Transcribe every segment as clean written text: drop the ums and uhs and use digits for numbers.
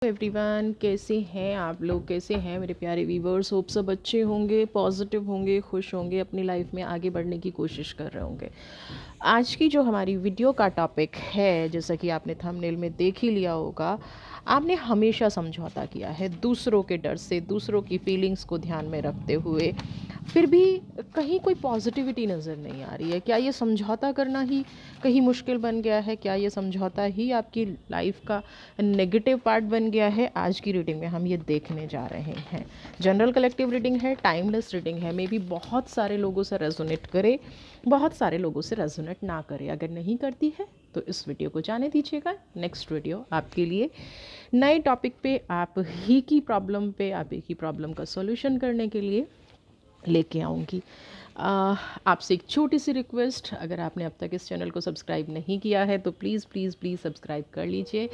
Everyone, कैसे हैं आप लोग? कैसे हैं मेरे प्यारे व्यूवर्स? होप सब अच्छे होंगे, पॉजिटिव होंगे, खुश होंगे, अपनी लाइफ में आगे बढ़ने की कोशिश कर रहे होंगे। आज की जो हमारी वीडियो का टॉपिक है, जैसा कि आपने थंबनेल में देख ही लिया होगा, आपने हमेशा समझौता किया है दूसरों के डर से, दूसरों की फीलिंग्स को ध्यान में रखते हुए, फिर भी कहीं कोई पॉजिटिविटी नज़र नहीं आ रही है। क्या ये समझौता करना ही कहीं मुश्किल बन गया है? क्या ये समझौता ही आपकी लाइफ का नेगेटिव पार्ट बन गया है? आज की रीडिंग में हम ये देखने जा रहे हैं। जनरल कलेक्टिव रीडिंग है, टाइमलेस रीडिंग है। मे बी बहुत सारे लोगों से रेजोनेट करे, बहुत सारे लोगों से रेजोनेट ना करे। अगर नहीं करती है तो इस वीडियो को जाने दीजिएगा। नेक्स्ट वीडियो आपके लिए नए टॉपिक पे, आप ही की प्रॉब्लम पे, आप ही की प्रॉब्लम का सॉल्यूशन करने के लिए लेके आऊँगी। आपसे एक छोटी सी रिक्वेस्ट, अगर आपने अब तक इस चैनल को सब्सक्राइब नहीं किया है तो प्लीज़ प्लीज़ प्लीज़ सब्सक्राइब कर लीजिए।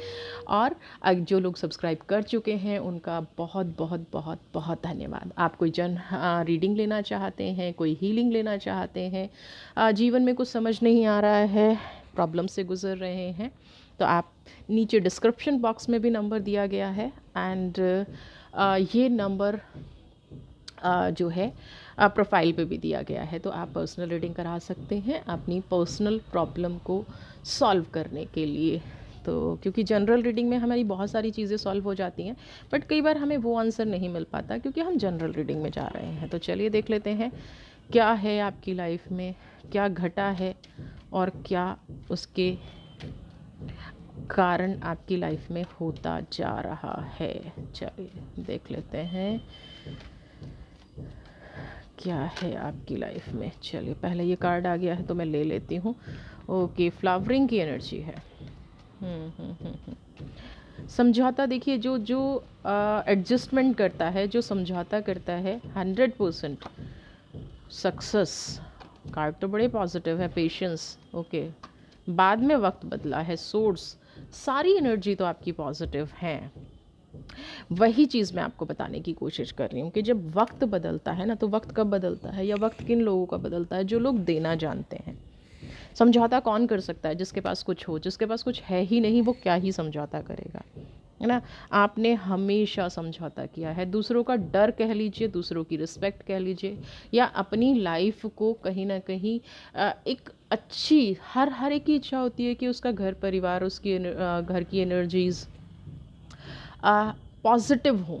और जो लोग सब्सक्राइब कर चुके हैं उनका बहुत बहुत बहुत बहुत धन्यवाद। आप कोई रीडिंग लेना चाहते हैं, कोई हीलिंग लेना चाहते हैं, जीवन में कुछ समझ नहीं आ रहा है, प्रॉब्लम से गुजर रहे हैं, तो आप नीचे डिस्क्रिप्शन बॉक्स में भी नंबर दिया गया है। एंड ये नंबर जो है प्रोफाइल पे भी दिया गया है, तो आप पर्सनल रीडिंग करा सकते हैं अपनी पर्सनल प्रॉब्लम को सॉल्व करने के लिए। तो क्योंकि जनरल रीडिंग में हमारी बहुत सारी चीज़ें सॉल्व हो जाती हैं, बट कई बार हमें वो आंसर नहीं मिल पाता क्योंकि हम जनरल रीडिंग में जा रहे हैं। तो चलिए देख लेते हैं क्या है आपकी लाइफ में, क्या घटा है और क्या उसके कारण आपकी लाइफ में होता जा रहा है। चलिए देख लेते हैं क्या है आपकी लाइफ में। चलिए पहले ये कार्ड आ गया है तो मैं ले लेती हूँ। ओके, फ्लावरिंग की एनर्जी है। समझौता, देखिए जो जो एडजस्टमेंट करता है, जो समझौता करता है, 100% सक्सेस। कार्ड तो बड़े पॉजिटिव है। पेशेंस, ओके, बाद में वक्त बदला है। सोर्स, सारी एनर्जी तो आपकी पॉजिटिव है। वही चीज़ मैं आपको बताने की कोशिश कर रही हूँ कि जब वक्त बदलता है ना, तो वक्त कब बदलता है या वक्त किन लोगों का बदलता है? जो लोग देना जानते हैं। समझौता कौन कर सकता है? जिसके पास कुछ हो। जिसके पास कुछ है ही नहीं वो क्या ही समझौता करेगा, है ना। आपने हमेशा समझौता किया है। दूसरों का डर कह लीजिए, दूसरों की रिस्पेक्ट कह लीजिए, या अपनी लाइफ को कहीं ना कहीं एक अच्छी, हर एक की इच्छा होती है कि उसका घर परिवार, उसकी घर की एनर्जीज़ पॉजिटिव हो,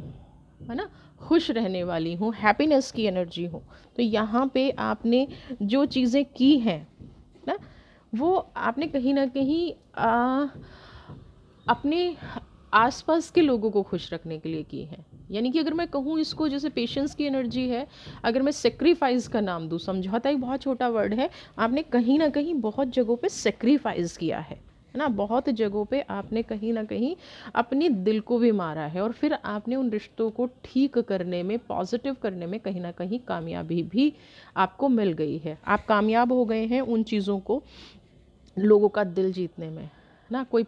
है ना, खुश रहने वाली हूँ, हैप्पीनेस की एनर्जी हो। तो यहाँ पे आपने जो चीज़ें की हैं ना, वो आपने कहीं ना कहीं अपने आसपास के लोगों को खुश रखने के लिए की है। यानी कि अगर मैं कहूँ इसको, जैसे पेशेंस की एनर्जी है, अगर मैं सेक्रीफाइस का नाम दूँ, समझौता एक बहुत छोटा वर्ड है, आपने कहीं ना कहीं बहुत जगहों पे सेक्रीफाइस किया है ना। बहुत जगहों पे आपने कहीं ना कहीं अपने दिल को भी मारा है, और फिर आपने उन रिश्तों को ठीक करने में, पॉजिटिव करने में कहीं ना कहीं कामयाबी भी आपको मिल गई है। आप कामयाब हो गए हैं उन चीज़ों को, लोगों का दिल जीतने में ना। कोई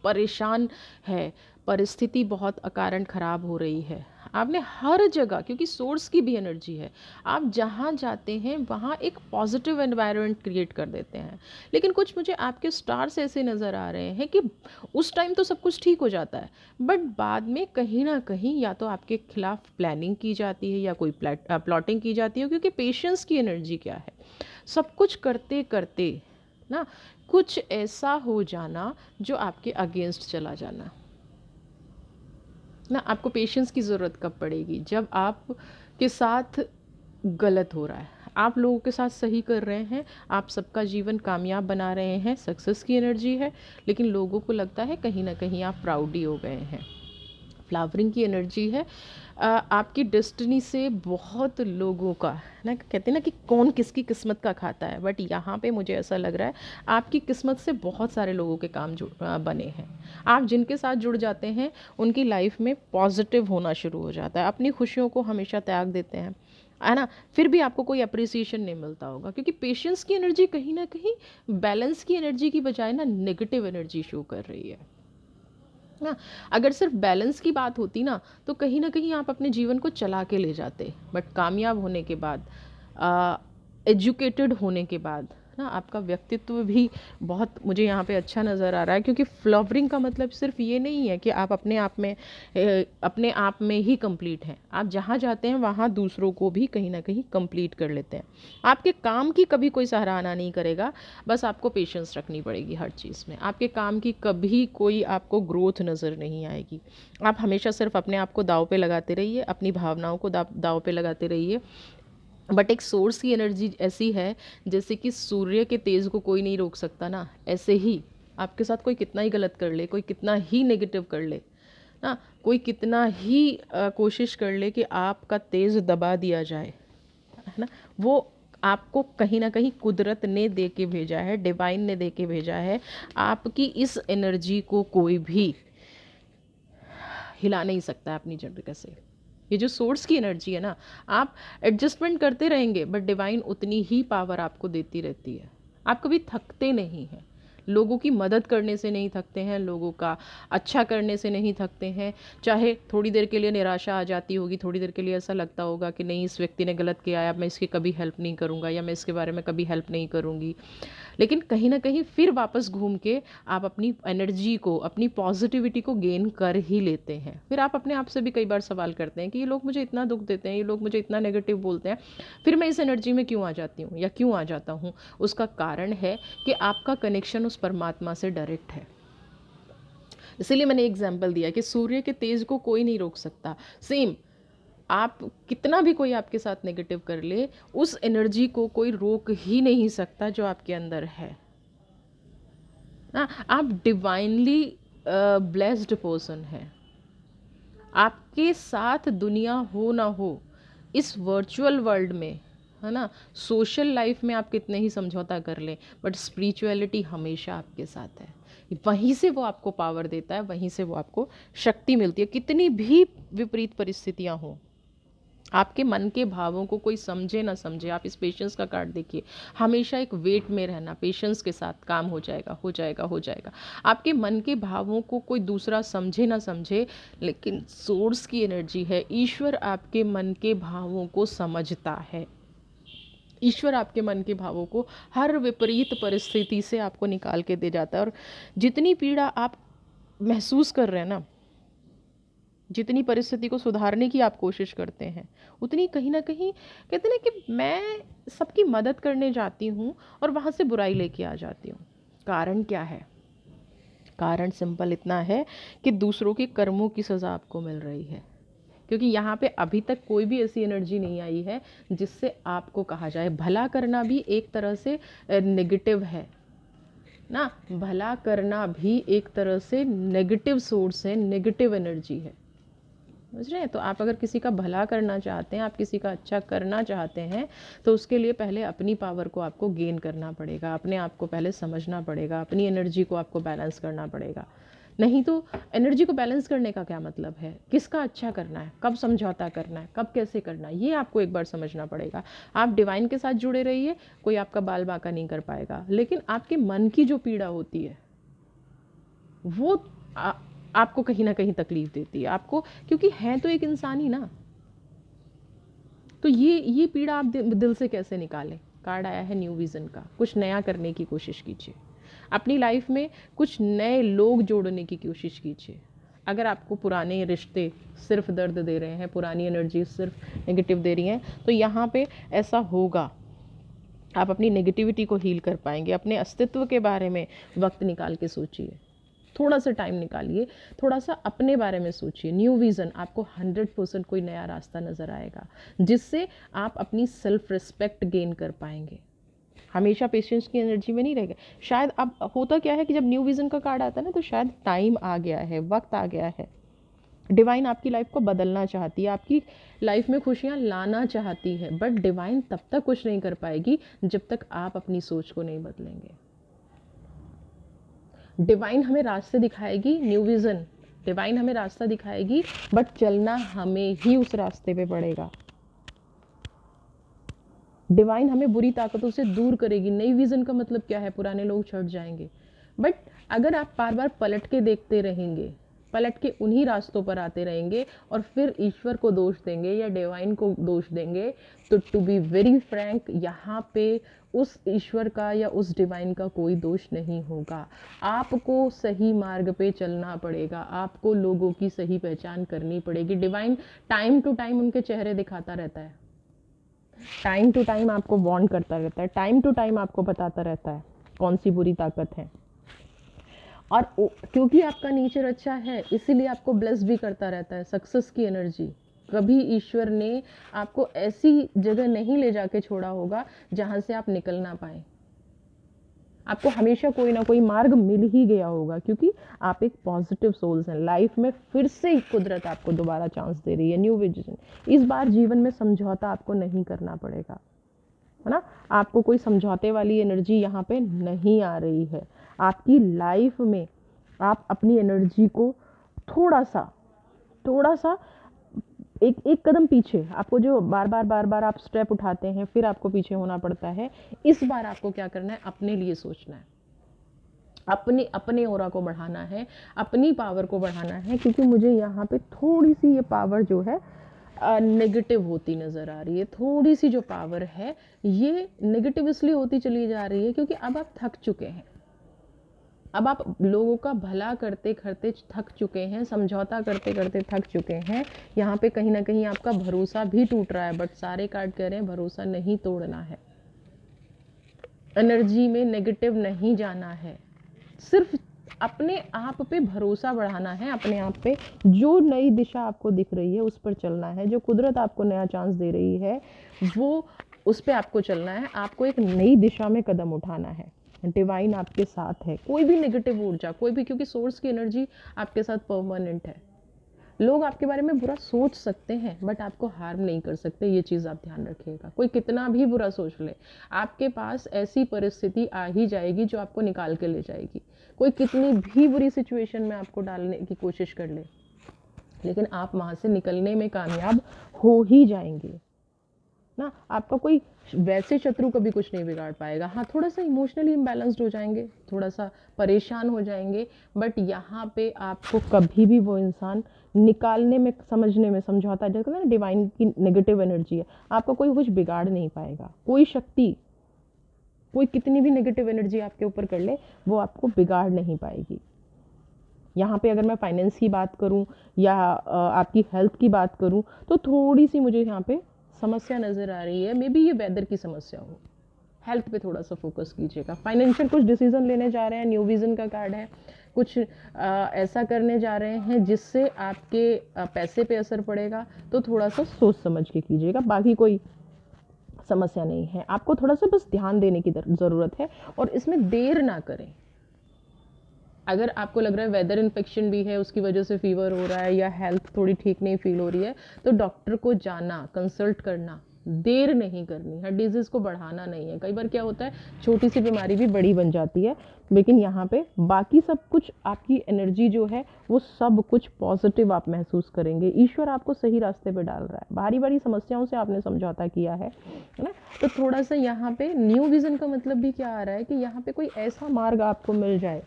परेशान है, परिस्थिति बहुत अकारण ख़राब हो रही है, आपने हर जगह, क्योंकि सोर्स की भी एनर्जी है, आप जहाँ जाते हैं वहाँ एक पॉजिटिव एनवायरनमेंट क्रिएट कर देते हैं। लेकिन कुछ मुझे आपके स्टार्स ऐसे नज़र आ रहे हैं कि उस टाइम तो सब कुछ ठीक हो जाता है, बट बाद में कहीं ना कहीं या तो आपके खिलाफ प्लानिंग की जाती है या कोई प्लॉटिंग की जाती है। क्योंकि पेशेंस की एनर्जी क्या है? सब कुछ करते करते ना कुछ ऐसा हो जाना जो आपके अगेंस्ट चला जाना ना। आपको पेशेंस की ज़रूरत कब पड़ेगी? जब आप के साथ गलत हो रहा है, आप लोगों के साथ सही कर रहे हैं, आप सबका जीवन कामयाब बना रहे हैं, सक्सेस की एनर्जी है, लेकिन लोगों को लगता है कहीं ना कहीं आप प्राउडी हो गए हैं। फ्लावरिंग की एनर्जी है। आपकी डेस्टिनी से बहुत लोगों का ना, कहते हैं ना कि कौन किसकी किस्मत का खाता है, बट यहाँ पे मुझे ऐसा लग रहा है आपकी किस्मत से बहुत सारे लोगों के काम बने हैं। आप जिनके साथ जुड़ जाते हैं उनकी लाइफ में पॉजिटिव होना शुरू हो जाता है। अपनी खुशियों को हमेशा त्याग देते हैं, है ना, फिर भी आपको कोई अप्रिसिएशन नहीं मिलता होगा। क्योंकि पेशेंस की एनर्जी कहीं ना कहीं बैलेंस की एनर्जी की बजाय ना नेगेटिव एनर्जी शो कर रही है ना। अगर सिर्फ बैलेंस की बात होती ना, तो कहीं ना कहीं आप अपने जीवन को चला के ले जाते। बट कामयाब होने के बाद, एजुकेटेड होने के बाद ना, आपका व्यक्तित्व भी बहुत मुझे यहाँ पे अच्छा नज़र आ रहा है, क्योंकि फ्लावरिंग का मतलब सिर्फ ये नहीं है कि आप अपने आप में ही कंप्लीट हैं। आप जहाँ जाते हैं वहाँ दूसरों को भी कहीं ना कहीं कंप्लीट कर लेते हैं। आपके काम की कभी कोई सराहना नहीं करेगा, बस आपको पेशेंस रखनी पड़ेगी हर चीज़ में। आपके काम की कभी कोई आपको ग्रोथ नज़र नहीं आएगी। आप हमेशा सिर्फ अपने आप को दाव पे लगाते रहिए, अपनी भावनाओं को दाव पे लगाते रहिए। बट एक सोर्स की एनर्जी ऐसी है, जैसे कि सूर्य के तेज़ को कोई नहीं रोक सकता ना, ऐसे ही आपके साथ कोई कितना ही गलत कर ले, कोई कितना ही नेगेटिव कर ले ना, कोई कितना ही कोशिश कर ले कि आपका तेज़ दबा दिया जाए, है ना, वो आपको कहीं ना कहीं कुदरत ने दे के भेजा है, डिवाइन ने दे के भेजा है। आपकी इस एनर्जी को कोई भी हिला नहीं सकता है अपनी जगह से। ये जो सोर्स की एनर्जी है ना, आप एडजस्टमेंट करते रहेंगे बट डिवाइन उतनी ही पावर आपको देती रहती है। आप कभी थकते नहीं हैं, लोगों की मदद करने से नहीं थकते हैं, लोगों का अच्छा करने से नहीं थकते हैं। चाहे थोड़ी देर के लिए निराशा आ जाती होगी, थोड़ी देर के लिए ऐसा लगता होगा कि नहीं, इस व्यक्ति ने गलत किया है, अब मैं इसकी कभी हेल्प नहीं करूँगा, या मैं इसके बारे में कभी हेल्प नहीं करूँगी, लेकिन कहीं ना कहीं फिर वापस घूम के आप अपनी एनर्जी को, अपनी पॉजिटिविटी को गेन कर ही लेते हैं। फिर आप अपने आप से भी कई बार सवाल करते हैं कि ये लोग मुझे इतना दुख देते हैं, ये लोग मुझे इतना नेगेटिव बोलते हैं, फिर मैं इस एनर्जी में क्यों आ जाती हूँ या क्यों आ जाता हूँ। उसका कारण है कि आपका कनेक्शन उस परमात्मा से डायरेक्ट है। इसीलिए मैंने एग्जाम्पल दिया कि सूर्य के तेज को कोई नहीं रोक सकता। सेम, आप कितना भी कोई आपके साथ नेगेटिव कर ले, उस एनर्जी को कोई रोक ही नहीं सकता जो आपके अंदर है ना। आप डिवाइनली ब्लेस्ड पर्सन हैं। आपके साथ दुनिया हो ना हो, इस वर्चुअल वर्ल्ड में, है ना, सोशल लाइफ में आप कितने ही समझौता कर लें, बट स्पिरिचुअलिटी हमेशा आपके साथ है। वहीं से वो आपको पावर देता है, वहीं से वो आपको शक्ति मिलती है। कितनी भी विपरीत परिस्थितियां हों, आपके मन के भावों को कोई समझे ना समझे, आप इस पेशेंस का कार्ड देखिए, हमेशा एक वेट में रहना, पेशेंस के साथ काम हो जाएगा, हो जाएगा, हो जाएगा। आपके मन के भावों को कोई दूसरा समझे ना समझे, लेकिन सोर्स की एनर्जी है, ईश्वर आपके मन के भावों को समझता है। ईश्वर आपके मन के भावों को हर विपरीत परिस्थिति से आपको निकाल के दे जाता है। और जितनी पीड़ा आप महसूस कर रहे हैं ना, जितनी परिस्थिति को सुधारने की आप कोशिश करते हैं, उतनी कहीं ना कहीं कहते हैं कि मैं सबकी मदद करने जाती हूँ और वहाँ से बुराई लेके आ जाती हूँ। कारण क्या है? कारण सिंपल इतना है कि दूसरों के कर्मों की सज़ा आपको मिल रही है। क्योंकि यहाँ पे अभी तक कोई भी ऐसी एनर्जी नहीं आई है जिससे आपको कहा जाए, भला करना भी एक तरह से नेगेटिव है ना, भला करना भी एक तरह से नेगेटिव सोर्स है, नेगेटिव एनर्जी है, समझ रहे हैं। तो आप अगर किसी का भला करना चाहते हैं, आप किसी का अच्छा करना चाहते हैं, तो उसके लिए पहले अपनी पावर को आपको गेन करना पड़ेगा, अपने आप को पहले समझना पड़ेगा, अपनी एनर्जी को आपको बैलेंस करना पड़ेगा। नहीं तो एनर्जी को बैलेंस करने का क्या मतलब है? किसका अच्छा करना है, कब समझौता करना है, कब कैसे करना है, ये आपको एक बार समझना पड़ेगा। आप डिवाइन के साथ जुड़े रहिए, कोई आपका बाल बांका नहीं कर पाएगा, लेकिन आपके मन की जो पीड़ा होती है वो आपको कहीं ना कहीं तकलीफ देती है आपको, क्योंकि है तो एक इंसान ही ना। तो ये पीड़ा आप दिल से कैसे निकालें? कार्ड आया है न्यू विज़न का। कुछ नया करने की कोशिश कीजिए, अपनी लाइफ में कुछ नए लोग जोड़ने की कोशिश कीजिए। अगर आपको पुराने रिश्ते सिर्फ दर्द दे रहे हैं, पुरानी एनर्जी सिर्फ नेगेटिव दे रही हैं, तो यहाँ पे ऐसा होगा, आप अपनी नेगेटिविटी को हील कर पाएंगे। अपने अस्तित्व के बारे में वक्त निकाल के सोचिए, थोड़ा सा टाइम निकालिए, थोड़ा सा अपने बारे में सोचिए। न्यू विज़न, आपको 100% कोई नया रास्ता नज़र आएगा जिससे आप अपनी सेल्फ रिस्पेक्ट गेन कर पाएंगे। हमेशा पेशेंस की एनर्जी में नहीं रहेगा। शायद अब होता क्या है कि जब न्यू विज़न का कार्ड आता है ना, तो शायद टाइम आ गया है, वक्त आ गया है। डिवाइन आपकी लाइफ को बदलना चाहती है, आपकी लाइफ में खुशियाँ लाना चाहती है, बट डिवाइन तब तक कुछ नहीं कर पाएगी जब तक आप अपनी सोच को नहीं बदलेंगे। डिवाइन हमें रास्ते दिखाएगी, न्यू विज़न डिवाइन हमें रास्ता दिखाएगी, बट चलना हमें ही उस रास्ते पे पड़ेगा। डिवाइन हमें बुरी ताकतों से दूर करेगी। नई विज़न का मतलब क्या है? पुराने लोग छट जाएंगे, बट अगर आप बार बार पलट के देखते रहेंगे, पलट के उन्हीं रास्तों पर आते रहेंगे और फिर ईश्वर को दोष देंगे या डिवाइन को दोष देंगे, तो टू बी वेरी फ्रैंक, यहाँ पे उस ईश्वर का या उस डिवाइन का कोई दोष नहीं होगा। आपको सही मार्ग पे चलना पड़ेगा, आपको लोगों की सही पहचान करनी पड़ेगी। डिवाइन टाइम टू टाइम उनके चेहरे दिखाता रहता है, टाइम टू टाइम आपको वार्न करता रहता है, टाइम टू टाइम आपको बताता रहता है कौन सी बुरी ताकत है। और क्योंकि आपका नेचर अच्छा है इसीलिए आपको ब्लेस भी करता रहता है, सक्सेस की एनर्जी। कभी ईश्वर ने आपको ऐसी जगह नहीं ले जाके छोड़ा होगा जहां से आप निकल ना पाए। आपको हमेशा कोई ना कोई मार्ग मिल ही गया होगा, क्योंकि आप एक पॉजिटिव सोल्स हैं। लाइफ में फिर से कुदरत आपको दोबारा चांस दे रही है, न्यू विजन। इस बार जीवन में समझौता आपको नहीं करना पड़ेगा, है ना। आपको कोई समझौते वाली एनर्जी यहाँ पे नहीं आ रही है। आपकी लाइफ में आप अपनी एनर्जी को थोड़ा सा एक कदम पीछे, आपको जो बार बार आप स्टेप उठाते हैं फिर आपको पीछे होना पड़ता है, इस बार आपको क्या करना है, अपने लिए सोचना है, अपने ऑरा को बढ़ाना है, अपनी पावर को बढ़ाना है। क्योंकि मुझे यहाँ पे थोड़ी सी ये पावर जो है नेगेटिव होती नज़र आ रही है। थोड़ी सी जो पावर है ये नेगेटिव इसलिए होती चली जा रही है क्योंकि अब आप थक चुके हैं, अब आप लोगों का भला करते करते थक चुके हैं, समझौता करते करते थक चुके हैं। यहाँ पे कहीं ना कहीं आपका भरोसा भी टूट रहा है, बट सारे कार्ड कह रहे हैं भरोसा नहीं तोड़ना है, एनर्जी में नेगेटिव नहीं जाना है, सिर्फ अपने आप पे भरोसा बढ़ाना है, अपने आप पे जो नई दिशा आपको दिख रही है उस पर चलना है। जो कुदरत आपको नया चांस दे रही है वो उस पर आपको चलना है, आपको एक नई दिशा में कदम उठाना है। डिवाइन आपके साथ है, कोई भी नेगेटिव ऊर्जा, कोई भी, क्योंकि सोर्स की एनर्जी आपके साथ परमानेंट है। लोग आपके बारे में बुरा सोच सकते हैं बट आपको हार्म नहीं कर सकते, ये चीज़ आप ध्यान रखिएगा। कोई कितना भी बुरा सोच ले, आपके पास ऐसी परिस्थिति आ ही जाएगी जो आपको निकाल के ले जाएगी। कोई कितनी भी बुरी सिचुएशन में आपको डालने की कोशिश कर ले, लेकिन आप वहाँ से निकलने में कामयाब हो ही जाएंगे ना। आपका कोई वैसे शत्रु कभी कुछ नहीं बिगाड़ पाएगा। हाँ, थोड़ा सा इमोशनली इम्बैलेंस्ड हो जाएंगे, थोड़ा सा परेशान हो जाएंगे, बट यहाँ पे आपको कभी भी वो इंसान निकालने में, समझने में, समझौता, जैसे ना डिवाइन की नेगेटिव एनर्जी है, आपको कोई कुछ बिगाड़ नहीं पाएगा। कोई शक्ति, कोई कितनी भी नेगेटिव एनर्जी आपके ऊपर कर ले वो आपको बिगाड़ नहीं पाएगी। यहाँ पे अगर मैं फाइनेंस की बात करूँ या आपकी हेल्थ की बात करूँ तो थोड़ी सी मुझे यहाँ पे समस्या नज़र आ रही है। मे बी ये वेदर की समस्या हो, हेल्थ पे थोड़ा सा फोकस कीजिएगा। फाइनेंशियल कुछ डिसीजन लेने जा रहे हैं, न्यू विजन का कार्ड है, कुछ ऐसा करने जा रहे हैं जिससे आपके पैसे पे असर पड़ेगा, तो थोड़ा सा सोच समझ के कीजिएगा। बाकी कोई समस्या नहीं है, आपको थोड़ा सा बस ध्यान देने की ज़रूरत है और इसमें देर ना करें। अगर आपको लग रहा है वेदर इन्फेक्शन भी है, उसकी वजह से फीवर हो रहा है या हेल्थ थोड़ी ठीक नहीं फील हो रही है, तो डॉक्टर को जाना, कंसल्ट करना, देर नहीं करनी है, डिजीज़ को बढ़ाना नहीं है। कई बार क्या होता है, छोटी सी बीमारी भी बड़ी बन जाती है, लेकिन यहाँ पे बाकी सब कुछ, आपकी एनर्जी जो है वो सब कुछ पॉजिटिव आप महसूस करेंगे। ईश्वर आपको सही रास्ते पे डाल रहा है। भारी भारी समस्याओं से आपने समझौता किया है ना, तो थोड़ा सा यहाँ पे न्यू विजन का मतलब भी क्या आ रहा है कि यहाँ पे कोई ऐसा मार्ग आपको मिल जाए,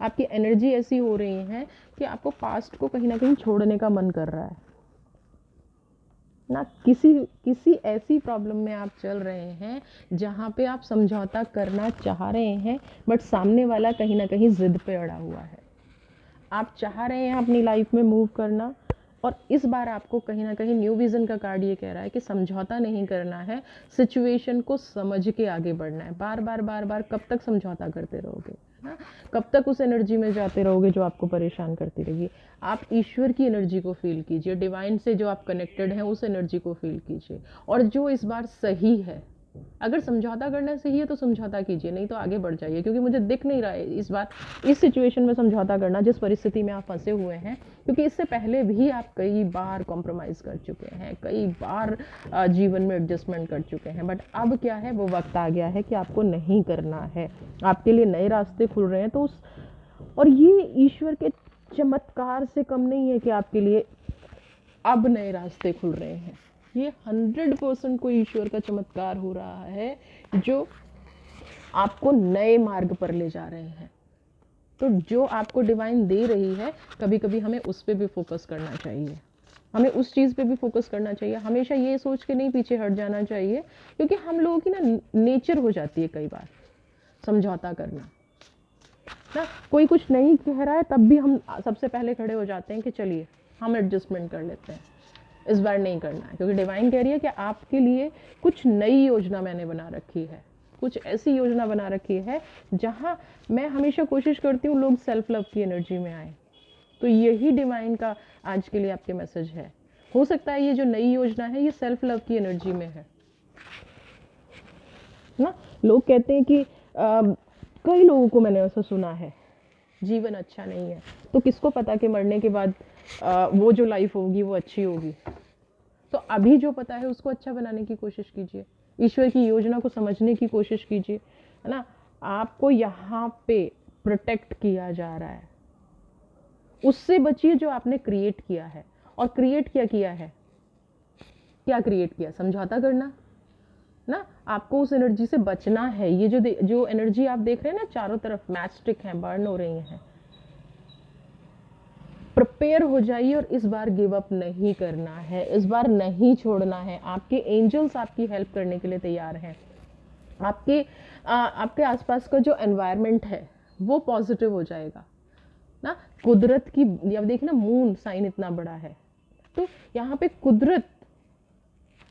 आपकी एनर्जी ऐसी हो रही है कि आपको पास्ट को कहीं ना कहीं छोड़ने का मन कर रहा है ना। किसी ऐसी प्रॉब्लम में आप चल रहे हैं जहाँ पे आप समझौता करना चाह रहे हैं बट सामने वाला कहीं ना कहीं जिद पे अड़ा हुआ है। आप चाह रहे हैं अपनी लाइफ में मूव करना, और इस बार आपको कहीं ना कहीं न्यू विजन का कार्ड ये कह रहा है कि समझौता नहीं करना है, सिचुएशन को समझ के आगे बढ़ना है। बार बार कब तक समझौता करते रहोगे, है ना? कब तक उस एनर्जी में जाते रहोगे जो आपको परेशान करती रहेगी। आप ईश्वर की एनर्जी को फील कीजिए, डिवाइन से जो आप कनेक्टेड हैं उस एनर्जी को फील कीजिए, और जो इस बार सही है, अगर समझौता करना सही है तो समझौता कीजिए, नहीं तो आगे बढ़ जाइए। क्योंकि मुझे दिख नहीं रहा है इस बार इस सिचुएशन में समझौता करना, जिस परिस्थिति में आप फंसे हुए हैं, क्योंकि इससे पहले भी आप कई बार कॉम्प्रोमाइज़ कर चुके हैं, कई बार जीवन में एडजस्टमेंट कर चुके हैं, बट अब क्या है, वो वक्त आ गया है कि आपको नहीं करना है। आपके लिए नए रास्ते खुल रहे हैं, तो और ये ईश्वर के चमत्कार से कम नहीं है कि आपके लिए अब नए रास्ते खुल रहे हैं। ये 100% कोई ईश्वर का चमत्कार हो रहा है जो आपको नए मार्ग पर ले जा रहे हैं। तो जो आपको डिवाइन दे रही है, कभी कभी हमें उस पर भी फोकस करना चाहिए, हमें उस चीज़ पे भी फोकस करना चाहिए। हमेशा ये सोच के नहीं पीछे हट जाना चाहिए, क्योंकि हम लोगों की ना नेचर हो जाती है कई बार समझौता करना ना। कोई कुछ नहीं कह रहा है तब भी हम सबसे पहले खड़े हो जाते हैं कि चलिए हम एडजस्टमेंट कर लेते हैं, इस बार नहीं करना है, क्योंकि डिवाइन कह रही है कि आपके लिए कुछ नई योजना मैंने बना रखी है, कुछ ऐसी योजना बना रखी है जहां मैं हमेशा कोशिश करती हूँ लोग सेल्फ लव की एनर्जी में आए। तो यही डिवाइन का आज के लिए आपके मैसेज है। हो सकता है ये जो नई योजना है ये सेल्फ लव की एनर्जी में है ना। लोग कहते हैं कि कई लोगों को मैंने ऐसा सुना है जीवन अच्छा नहीं है, तो किसको पता कि मरने के बाद वो जो लाइफ होगी वो अच्छी होगी। तो अभी जो पता है उसको अच्छा बनाने की कोशिश कीजिए, ईश्वर की योजना को समझने की कोशिश कीजिए, है ना। आपको यहाँ पे प्रोटेक्ट किया जा रहा है, उससे बचिए जो आपने क्रिएट किया है। और क्रिएट क्या किया है, क्या क्रिएट किया, समझौता करना ना। आपको उस एनर्जी से बचना है। ये जो एनर्जी आप देख रहे हैं ना चारों तरफ मैच स्टिक हैं, बर्न हो रही हैं, प्रिपेयर हो जाइए और इस बार गिव अप नहीं करना है, इस बार नहीं छोड़ना है। आपके एंजल्स आपकी हेल्प करने के लिए तैयार हैं। आपके आसपास का जो एनवायरनमेंट है वो पॉजिटिव हो जाएगा ना। कुदरत की, अब देखना मून साइन इतना बड़ा है, तो यहाँ पे कुदरत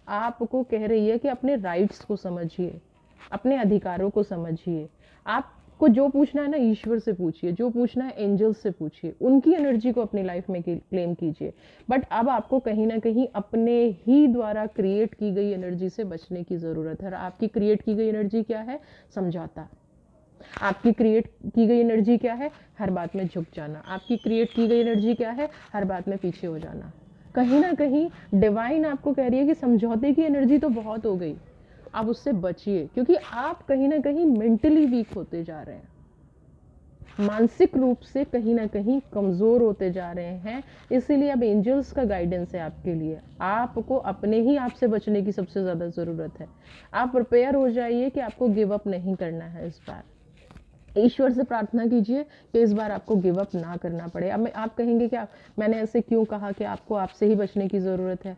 आपको कह रही है कि अपने राइट्स को समझिए, अपने अधिकारों को समझिए। आपको जो पूछना है ना ईश्वर से पूछिए, जो पूछना है एंजल्स से पूछिए, उनकी एनर्जी को अपनी लाइफ में क्लेम कीजिए। बट अब आपको कहीं ना कहीं अपने ही द्वारा क्रिएट की गई एनर्जी से बचने की ज़रूरत है। और आपकी क्रिएट की गई एनर्जी क्या है, समझौता। आपकी क्रिएट की गई एनर्जी क्या है, हर बात में झुक जाना। आपकी क्रिएट की गई एनर्जी क्या है, हर बात में पीछे हो जाना। कहीं ना कहीं डिवाइन आपको कह रही है कि समझौते की एनर्जी तो बहुत हो गई, आप उससे बचिए, क्योंकि आप कहीं ना कहीं मेंटली वीक होते जा रहे हैं, मानसिक रूप से कहीं ना कहीं कमज़ोर होते जा रहे हैं। इसीलिए अब एंजल्स का गाइडेंस है आपके लिए, आपको अपने ही आप से बचने की सबसे ज़्यादा ज़रूरत है। आप प्रिपेयर हो जाइए कि आपको गिव अप नहीं करना है। इस बार ईश्वर से प्रार्थना कीजिए कि इस बार आपको गिव अप ना करना पड़े। अब आप कहेंगे कि मैंने ऐसे क्यों कहा कि आपको आपसे ही बचने की ज़रूरत है,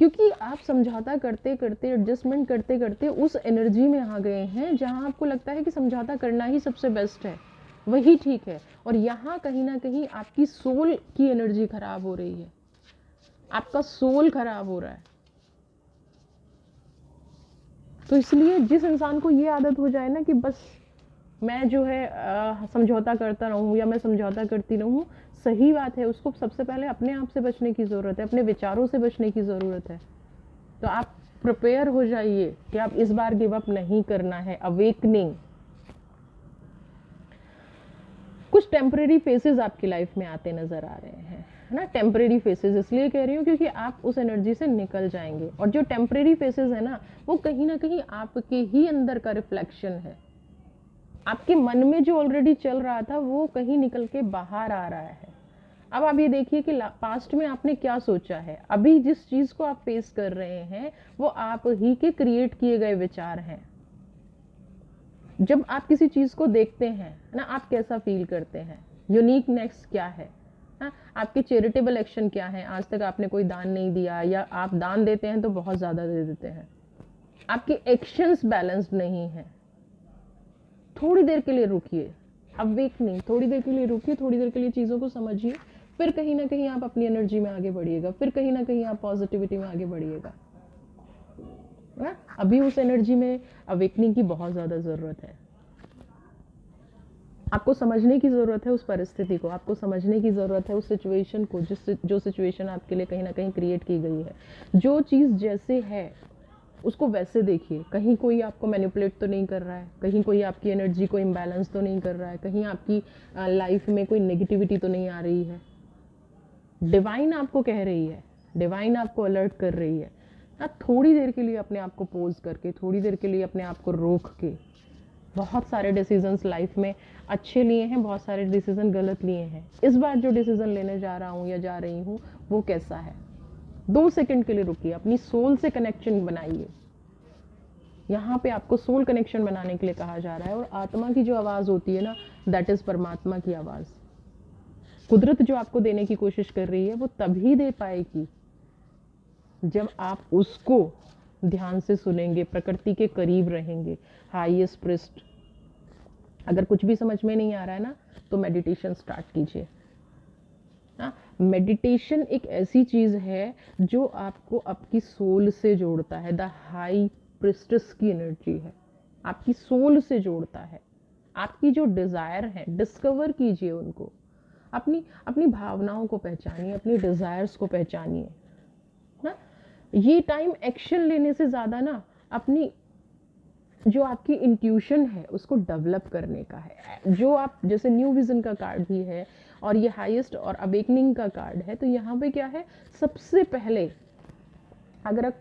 क्योंकि आप समझौता करते करते, एडजस्टमेंट करते करते उस एनर्जी में आ गए हैं जहां आपको लगता है कि समझौता करना ही सबसे बेस्ट है, वही ठीक है। और यहाँ कहीं ना कहीं आपकी सोल की एनर्जी खराब हो रही है, आपका सोल खराब हो रहा है। तो इसलिए जिस इंसान को ये आदत हो जाए ना कि बस मैं जो है समझौता करता रहूँ या मैं समझौता करती रहूँ, सही बात है, उसको सबसे पहले अपने आप से बचने की ज़रूरत है, अपने विचारों से बचने की ज़रूरत है। तो आप प्रिपेयर हो जाइए कि आप इस बार गिव अप नहीं करना है। अवेकनिंग, कुछ टेम्परेरी फेसेस आपकी लाइफ में आते नज़र आ रहे हैं, है ना। टेम्परेरी फेसेस इसलिए कह रही हूँ क्योंकि आप उस एनर्जी से निकल जाएंगे। और जो टेम्परेरी फेसेस है ना, वो कहीं ना कहीं आपके ही अंदर का रिफ्लेक्शन है। आपके मन में जो ऑलरेडी चल रहा था वो कहीं निकल के बाहर आ रहा है। अब आप ये देखिए कि पास्ट में आपने क्या सोचा है, अभी जिस चीज़ को आप फेस कर रहे हैं वो आप ही के क्रिएट किए गए विचार हैं। जब आप किसी चीज़ को देखते हैं ना, आप कैसा फील करते हैं, यूनिकनेस क्या है ना, आपके चैरिटेबल एक्शन क्या है, आज तक आपने कोई दान नहीं दिया या आप दान देते हैं तो बहुत ज़्यादा दे देते हैं, आपके एक्शंस बैलेंस्ड नहीं हैं। थोड़ी देर के लिए रुकिए, अवेकनिंग, थोड़ी देर के लिए रुकिए, थोड़ी देर के लिए चीज़ों को समझिए, फिर कहीं ना कहीं आप अपनी एनर्जी में आगे बढ़िएगा, फिर कहीं ना कहीं आप पॉजिटिविटी में आगे बढ़िएगा ना। अभी उस एनर्जी में अवेकनिंग की बहुत ज़्यादा ज़रूरत है। आपको समझने की ज़रूरत है उस परिस्थिति को, आपको समझने की ज़रूरत है उस सिचुएशन को, जो सिचुएशन आपके लिए कहीं ना कहीं क्रिएट की गई है। जो चीज़ जैसे है उसको वैसे देखिए, कहीं कोई आपको मैनिपुलेट तो नहीं कर रहा है, कहीं कोई आपकी एनर्जी को इम्बैलेंस तो नहीं कर रहा है, कहीं आपकी लाइफ में कोई नेगेटिविटी तो नहीं आ रही है। डिवाइन आपको कह रही है, डिवाइन आपको अलर्ट कर रही है ना। थोड़ी देर के लिए अपने आप को पोज करके, थोड़ी देर के लिए अपने आप को रोक के, बहुत सारे डिसीजंस लाइफ में अच्छे लिए हैं, बहुत सारे डिसीजन गलत लिए हैं। इस बार जो डिसीजन लेने जा रहा हूँ या जा रही हूँ वो कैसा है, 2 सेकंड के लिए रुकिए, अपनी सोल से कनेक्शन बनाइए। यहाँ पे आपको सोल कनेक्शन बनाने के लिए कहा जा रहा है। और आत्मा की जो आवाज़ होती है ना, दैट इज़ परमात्मा की आवाज़। कुदरत जो आपको देने की कोशिश कर रही है वो तभी दे पाएगी जब आप उसको ध्यान से सुनेंगे, प्रकृति के करीब रहेंगे, हाईएस्ट प्रिस्ट। अगर कुछ भी समझ में नहीं आ रहा है ना, तो मेडिटेशन स्टार्ट कीजिए। मेडिटेशन एक ऐसी चीज़ है जो आपको आपकी सोल से जोड़ता है। द हाई प्रिस्टेस की एनर्जी है, आपकी सोल से जोड़ता है। आपकी जो डिज़ायर है, डिस्कवर कीजिए उनको, अपनी अपनी भावनाओं को पहचानिए, अपनी डिज़ायर्स को पहचानिए ना। ये टाइम एक्शन लेने से ज़्यादा ना अपनी जो आपकी इंट्यूशन है उसको डेवलप करने का है। जो आप, जैसे न्यू विज़न का कार्ड भी है और ये हाईएस्ट और अवेकनिंग का कार्ड है, तो यहाँ पे क्या है, सबसे पहले अगर आप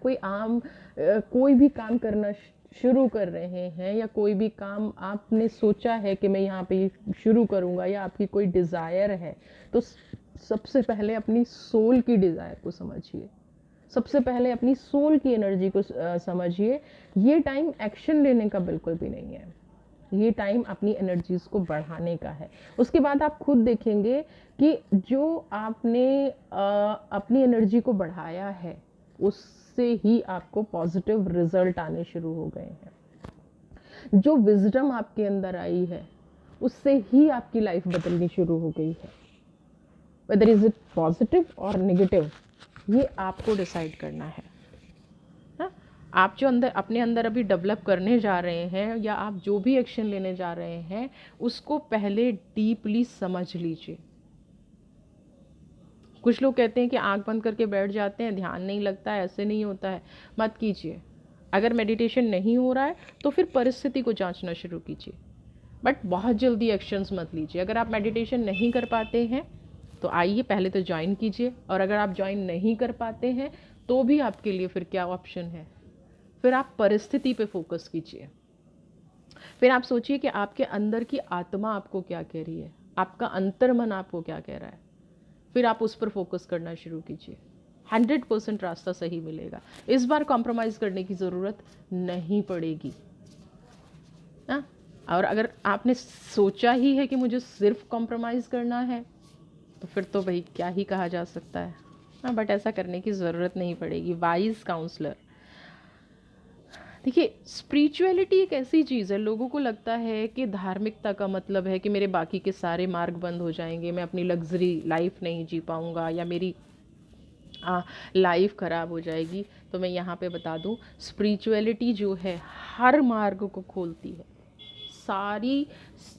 कोई भी काम करना शुरू कर रहे हैं, या कोई भी काम आपने सोचा है कि मैं यहाँ पे शुरू करूँगा, या आपकी कोई डिज़ायर है, तो सबसे पहले अपनी सोल की डिज़ायर को समझिए, सबसे पहले अपनी सोल की एनर्जी को समझिए। ये टाइम एक्शन लेने का बिल्कुल भी नहीं है, ये टाइम अपनी एनर्जीज को बढ़ाने का है। उसके बाद आप खुद देखेंगे कि जो आपने अपनी एनर्जी को बढ़ाया है उससे ही आपको पॉजिटिव रिजल्ट आने शुरू हो गए हैं। जो विजडम आपके अंदर आई है उससे ही आपकी लाइफ बदलनी शुरू हो गई है। वेदर इज इट पॉजिटिव और नेगेटिव, ये आपको डिसाइड करना है। आप जो अपने अंदर अभी डेवलप करने जा रहे हैं, या आप जो भी एक्शन लेने जा रहे हैं, उसको पहले डीपली समझ लीजिए। कुछ लोग कहते हैं कि आंख बंद करके बैठ जाते हैं, ध्यान नहीं लगता है, ऐसे नहीं होता है। मत कीजिए। अगर मेडिटेशन नहीं हो रहा है तो फिर परिस्थिति को जांचना शुरू कीजिए, बट बहुत जल्दी एक्शंस मत लीजिए। अगर आप मेडिटेशन नहीं कर पाते हैं तो आइए पहले तो ज्वाइन कीजिए, और अगर आप ज्वाइन नहीं कर पाते हैं तो भी आपके लिए फिर क्या ऑप्शन है, फिर आप परिस्थिति पे फोकस कीजिए। फिर आप सोचिए कि आपके अंदर की आत्मा आपको क्या कह रही है, आपका अंतर्मन आपको क्या कह रहा है, फिर आप उस पर फोकस करना शुरू कीजिए। 100% रास्ता सही मिलेगा। इस बार कॉम्प्रोमाइज़ करने की ज़रूरत नहीं पड़ेगी ना। और अगर आपने सोचा ही है कि मुझे सिर्फ कॉम्प्रोमाइज़ करना है, तो फिर तो भाई क्या ही कहा जा सकता है ना। बट ऐसा करने की ज़रूरत नहीं पड़ेगी। वाइज काउंसलर, देखिए, स्पिरिचुअलिटी एक ऐसी चीज़ है, लोगों को लगता है कि धार्मिकता का मतलब है कि मेरे बाकी के सारे मार्ग बंद हो जाएंगे, मैं अपनी लग्जरी लाइफ नहीं जी पाऊँगा, या मेरी लाइफ ख़राब हो जाएगी। तो मैं यहाँ पे बता दूँ, स्पिरिचुअलिटी जो है हर मार्ग को खोलती है। सारी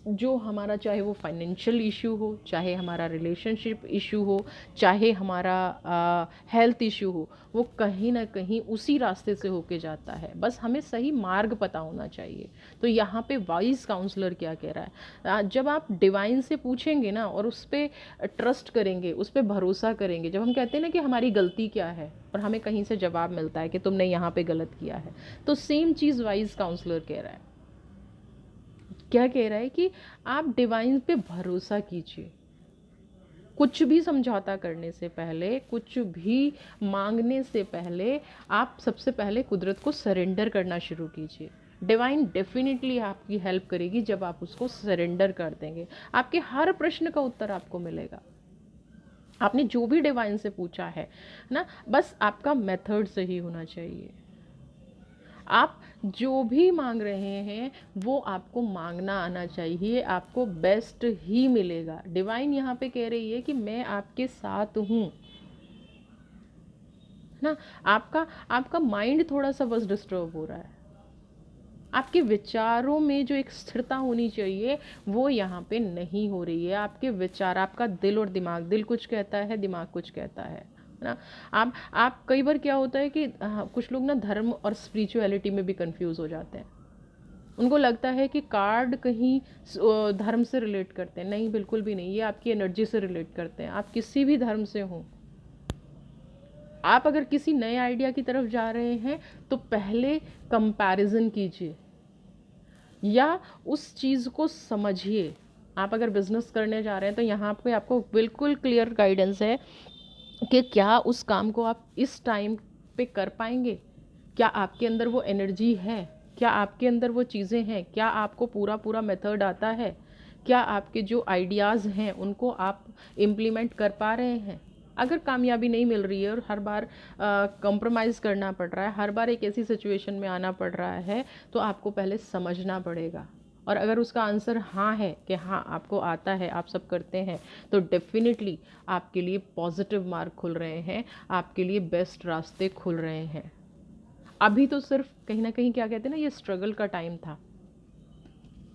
जो हमारा, चाहे वो फाइनेंशियल इशू हो, चाहे हमारा रिलेशनशिप इशू हो, चाहे हमारा हेल्थ इशू हो, वो कहीं ना कहीं उसी रास्ते से होके जाता है। बस हमें सही मार्ग पता होना चाहिए। तो यहाँ पे वाइज काउंसलर क्या कह रहा है, जब आप डिवाइन से पूछेंगे ना और उस पर ट्रस्ट करेंगे, उस पर भरोसा करेंगे, जब हम कहते हैं ना कि हमारी गलती क्या है और हमें कहीं से जवाब मिलता है कि तुमने यहाँ पे गलत किया है, तो सेम चीज़ वाइज काउंसलर कह रहा है। क्या कह रहा है कि आप डिवाइन पे भरोसा कीजिए। कुछ भी समझौता करने से पहले, कुछ भी मांगने से पहले, आप सबसे पहले कुदरत को सरेंडर करना शुरू कीजिए। डिवाइन डेफिनेटली आपकी हेल्प करेगी जब आप उसको सरेंडर कर देंगे। आपके हर प्रश्न का उत्तर आपको मिलेगा। आपने जो भी डिवाइन से पूछा है ना, बस आपका मेथड सही होना चाहिए। आप जो भी मांग रहे हैं वो आपको मांगना आना चाहिए, आपको बेस्ट ही मिलेगा। डिवाइन यहाँ पे कह रही है कि मैं आपके साथ हूँ ना। आपका माइंड थोड़ा सा बस डिस्टर्ब हो रहा है। आपके विचारों में जो एक स्थिरता होनी चाहिए वो यहाँ पे नहीं हो रही है। आपके विचार, आपका दिल और दिमाग, दिल कुछ कहता है, दिमाग कुछ कहता है ना। आप कई बार क्या होता है कि कुछ लोग ना धर्म और स्पिरिचुअलिटी में भी कंफ्यूज हो जाते हैं। उनको लगता है कि कार्ड कहीं धर्म से रिलेट करते हैं। नहीं, बिल्कुल भी नहीं। ये आपकी एनर्जी से रिलेट करते हैं। आप किसी भी धर्म से हों, आप अगर किसी नए आइडिया की तरफ जा रहे हैं तो पहले कंपैरिजन कीजिए या उस चीज़ को समझिए। आप अगर बिजनेस करने जा रहे हैं तो यहाँ पे आपको बिल्कुल क्लियर गाइडेंस है कि क्या उस काम को आप इस टाइम पे कर पाएंगे, क्या आपके अंदर वो एनर्जी है, क्या आपके अंदर वो चीज़ें हैं? क्या आपको पूरा पूरा मेथड आता है? क्या आपके जो आइडियाज़ हैं उनको आप इम्प्लीमेंट कर पा रहे हैं? अगर कामयाबी नहीं मिल रही है और हर बार कंप्रोमाइज़ करना पड़ रहा है, हर बार एक ऐसी सिचुएशन में आना पड़ रहा है, तो आपको पहले समझना पड़ेगा। और अगर उसका आंसर हाँ है कि हाँ आपको आता है, आप सब करते हैं, तो डेफिनेटली आपके लिए पॉजिटिव मार्ग खुल रहे हैं, आपके लिए बेस्ट रास्ते खुल रहे हैं। अभी तो सिर्फ कहीं ना कहीं क्या कहते हैं ना, ये स्ट्रगल का टाइम था।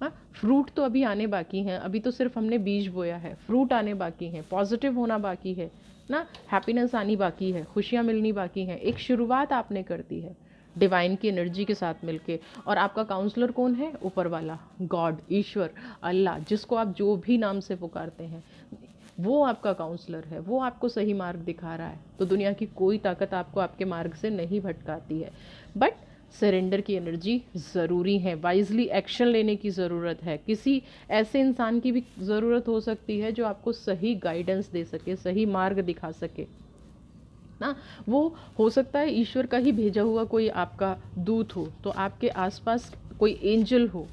हाँ, फ्रूट तो अभी आने बाकी हैं, अभी तो सिर्फ हमने बीज बोया है, फ्रूट आने बाकी हैं, पॉजिटिव होना बाकी है ना, हैप्पीनेस आनी बाकी है, खुशियाँ मिलनी बाकी हैं। एक शुरुआत आपने कर दी है डिवाइन की एनर्जी के साथ मिलके। और आपका काउंसलर कौन है? ऊपर वाला, गॉड, ईश्वर, अल्लाह, जिसको आप जो भी नाम से पुकारते हैं, वो आपका काउंसलर है, वो आपको सही मार्ग दिखा रहा है। तो दुनिया की कोई ताकत आपको आपके मार्ग से नहीं भटकाती है। बट सरेंडर की एनर्जी ज़रूरी है, वाइजली एक्शन लेने की ज़रूरत है। किसी ऐसे इंसान की भी ज़रूरत हो सकती है जो आपको सही गाइडेंस दे सके, सही मार्ग दिखा सके ना। वो हो सकता है ईश्वर का ही भेजा हुआ कोई आपका दूत हो, तो आपके आसपास कोई एंजल हो।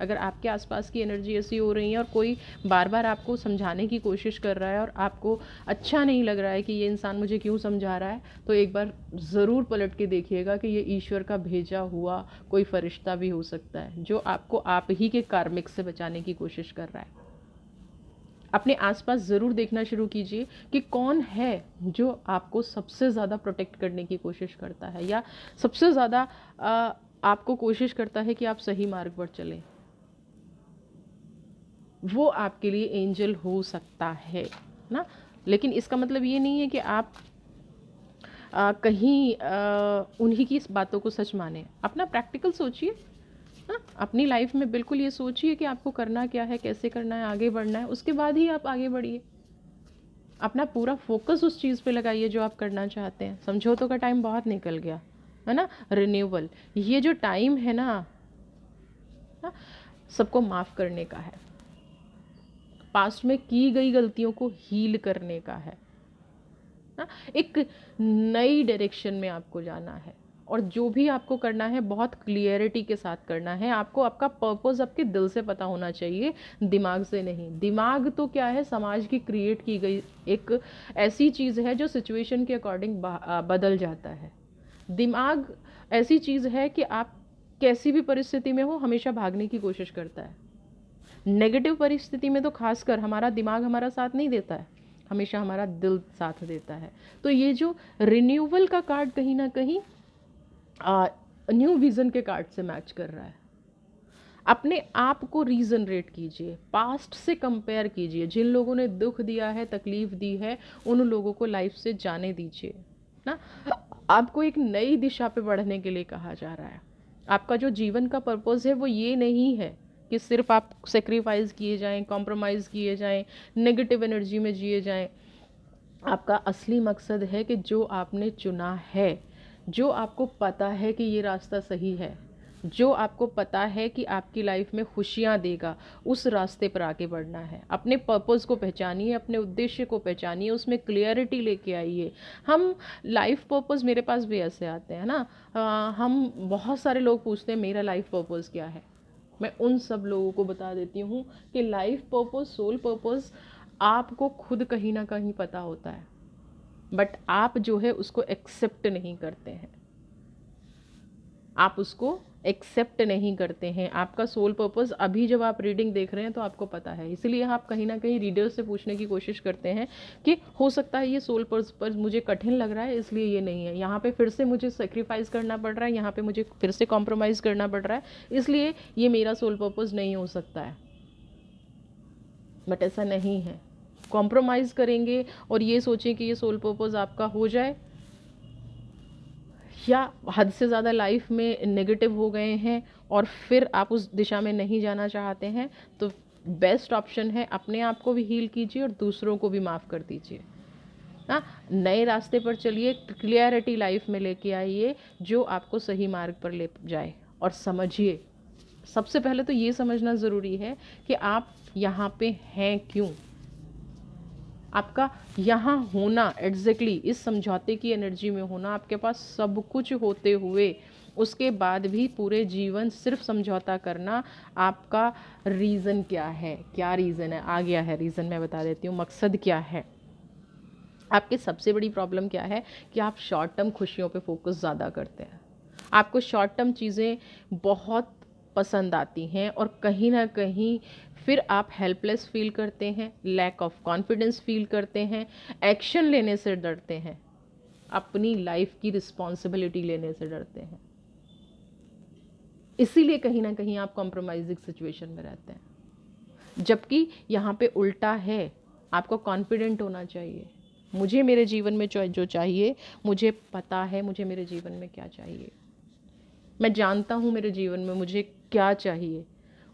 अगर आपके आसपास की एनर्जी ऐसी हो रही है और कोई बार बार आपको समझाने की कोशिश कर रहा है और आपको अच्छा नहीं लग रहा है कि ये इंसान मुझे क्यों समझा रहा है, तो एक बार ज़रूर पलट के देखिएगा कि ये ईश्वर का भेजा हुआ कोई फरिश्ता भी हो सकता है जो आपको आप ही के कार्मिक से बचाने की कोशिश कर रहा है। अपने आसपास ज़रूर देखना शुरू कीजिए कि कौन है जो आपको सबसे ज़्यादा प्रोटेक्ट करने की कोशिश करता है, या सबसे ज़्यादा आपको कोशिश करता है कि आप सही मार्ग पर चलें। वो आपके लिए एंजल हो सकता है ना। लेकिन इसका मतलब ये नहीं है कि आप कहीं उन्हीं की इस बातों को सच माने। अपना प्रैक्टिकल सोचिए ना, अपनी लाइफ में बिल्कुल ये सोचिए कि आपको करना क्या है, कैसे करना है, आगे बढ़ना है, उसके बाद ही आप आगे बढ़िए। अपना पूरा फोकस उस चीज़ पे लगाइए जो आप करना चाहते हैं। समझौतों का टाइम बहुत निकल गया है ना। रिन्यूअल, ये जो टाइम है ना, सबको माफ़ करने का है, पास्ट में की गई गलतियों को हील करने का है ना। एक नई डायरेक्शन में आपको जाना है, और जो भी आपको करना है बहुत क्लियरिटी के साथ करना है। आपको आपका पर्पस आपके दिल से पता होना चाहिए, दिमाग से नहीं। दिमाग तो क्या है, समाज की क्रिएट की गई एक ऐसी चीज़ है जो सिचुएशन के अकॉर्डिंग बदल जाता है। दिमाग ऐसी चीज़ है कि आप कैसी भी परिस्थिति में हो हमेशा भागने की कोशिश करता है। नेगेटिव परिस्थिति में तो खासकर हमारा दिमाग हमारा साथ नहीं देता है, हमेशा हमारा दिल साथ देता है। तो ये जो रिन्यूअल का कार्ड कहीं ना कहीं न्यू विज़न के कार्ड से मैच कर रहा है। अपने आप को रीजनरेट कीजिए, पास्ट से कंपेयर कीजिए। जिन लोगों ने दुख दिया है, तकलीफ दी है, उन लोगों को लाइफ से जाने दीजिए ना। आपको एक नई दिशा पे बढ़ने के लिए कहा जा रहा है। आपका जो जीवन का पर्पस है वो ये नहीं है कि सिर्फ आप सेक्रीफाइस किए जाएं, कॉम्प्रोमाइज़ किए जाएं, नेगेटिव एनर्जी में जिए जाएं। आपका असली मकसद है कि जो आपने चुना है, जो आपको पता है कि ये रास्ता सही है, जो आपको पता है कि आपकी लाइफ में खुशियाँ देगा, उस रास्ते पर आगे बढ़ना है। अपने पर्पस को पहचानिए, अपने उद्देश्य को पहचानिए, उसमें क्लियरिटी लेके आइए। हम लाइफ पर्पस, मेरे पास भी ऐसे आते हैं ना, हम बहुत सारे लोग पूछते हैं मेरा लाइफ पर्पस क्या है। मैं उन सब लोगों को बता देती हूँ कि लाइफ पर्पस, सोल पर्पस आपको खुद कहीं ना कहीं पता होता है, बट आप जो है उसको एक्सेप्ट नहीं करते हैं। आप उसको एक्सेप्ट नहीं करते हैं। आपका सोल पर्पस अभी जब आप रीडिंग देख रहे हैं तो आपको पता है, इसलिए आप कहीं ना कहीं रीडर से पूछने की कोशिश करते हैं कि हो सकता है ये सोल पर्पस मुझे कठिन लग रहा है, इसलिए ये नहीं है, यहाँ पे फिर से मुझे सेक्रीफाइस करना पड़ रहा है, यहाँ पे मुझे फिर से कॉम्प्रोमाइज़ करना पड़ रहा है, इसलिए ये मेरा सोल पर्पस नहीं हो सकता है। बट ऐसा नहीं है। कॉम्प्रोमाइज़ करेंगे और ये सोचें कि ये सोल पर्पस आपका हो जाए, या हद से ज़्यादा लाइफ में नेगेटिव हो गए हैं और फिर आप उस दिशा में नहीं जाना चाहते हैं, तो बेस्ट ऑप्शन है अपने आप को भी हील कीजिए और दूसरों को भी माफ़ कर दीजिए ना। नए रास्ते पर चलिए, क्लियरिटी लाइफ में लेके आइए जो आपको सही मार्ग पर ले जाए। और समझिए, सबसे पहले तो ये समझना ज़रूरी है कि आप यहाँ पे हैं क्यों। आपका यहाँ होना एग्जैक्टली इस समझौते की एनर्जी में होना, आपके पास सब कुछ होते हुए उसके बाद भी पूरे जीवन सिर्फ समझौता करना, आपका रीज़न क्या है? क्या रीज़न है? आ गया है रीज़न, मैं बता देती हूँ, मकसद क्या है। आपकी सबसे बड़ी प्रॉब्लम क्या है कि आप शॉर्ट टर्म खुशियों पे फोकस ज़्यादा करते हैं। आपको शॉर्ट टर्म चीज़ें बहुत पसंद आती हैं और कहीं ना कहीं फिर आप हेल्पलेस फील करते हैं, लैक ऑफ कॉन्फिडेंस फील करते हैं, एक्शन लेने से डरते हैं, अपनी लाइफ की रिस्पॉन्सिबिलिटी लेने से डरते हैं। इसीलिए कहीं ना कहीं आप कॉम्प्रोमाइजिंग सिचुएशन में रहते हैं। जबकि यहाँ पे उल्टा है, आपको कॉन्फिडेंट होना चाहिए। मुझे मेरे जीवन में जो चाहिए, मुझे पता है मुझे मेरे जीवन में क्या चाहिए, मैं जानता हूँ मेरे जीवन में मुझे क्या चाहिए।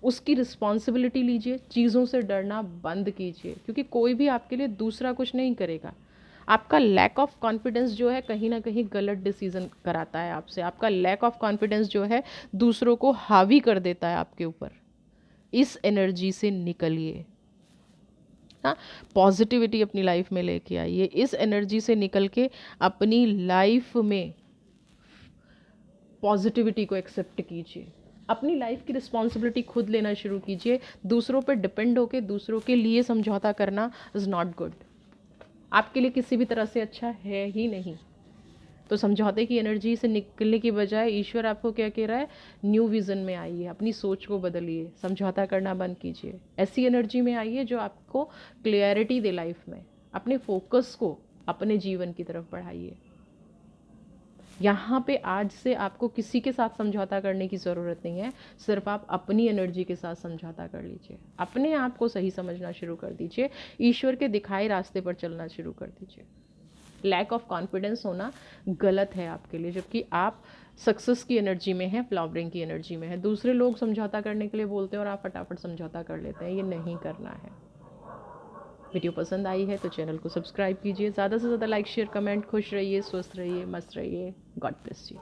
उसकी रिस्पॉन्सिबिलिटी लीजिए, चीज़ों से डरना बंद कीजिए, क्योंकि कोई भी आपके लिए दूसरा कुछ नहीं करेगा। आपका लैक ऑफ कॉन्फिडेंस जो है कहीं ना कहीं गलत डिसीजन कराता है आपसे। आपका लैक ऑफ कॉन्फिडेंस जो है दूसरों को हावी कर देता है आपके ऊपर। इस एनर्जी से निकलिए। हाँ, पॉजिटिविटी अपनी लाइफ में लेके आइए। इस एनर्जी से निकल के अपनी लाइफ में पॉजिटिविटी को एक्सेप्ट कीजिए। अपनी लाइफ की रिस्पॉन्सिबिलिटी खुद लेना शुरू कीजिए। दूसरों पर डिपेंड होकर दूसरों के लिए समझौता करना इज़ नॉट गुड। आपके लिए किसी भी तरह से अच्छा है ही नहीं। तो समझौते की एनर्जी से निकलने की बजाय ईश्वर आपको क्या कह रहा है, न्यू विज़न में आइए, अपनी सोच को बदलिए, समझौता करना बंद कीजिए। ऐसी एनर्जी में आइए जो आपको क्लियरिटी दे लाइफ में। अपने फोकस को अपने जीवन की तरफ बढ़ाइए। यहाँ पे आज से आपको किसी के साथ समझौता करने की ज़रूरत नहीं है, सिर्फ आप अपनी एनर्जी के साथ समझौता कर लीजिए। अपने आप को सही समझना शुरू कर दीजिए, ईश्वर के दिखाए रास्ते पर चलना शुरू कर दीजिए। लैक ऑफ कॉन्फिडेंस होना गलत है आपके लिए, जबकि आप सक्सेस की एनर्जी में हैं, फ्लावरिंग की एनर्जी में हैं। दूसरे लोग समझौता करने के लिए बोलते हैं और आप फटाफट समझौता कर लेते हैं, ये नहीं करना है। वीडियो पसंद आई है तो चैनल को सब्सक्राइब कीजिए, ज़्यादा से ज़्यादा लाइक शेयर कमेंट। खुश रहिए, स्वस्थ रहिए, मस्त रहिए। God bless you.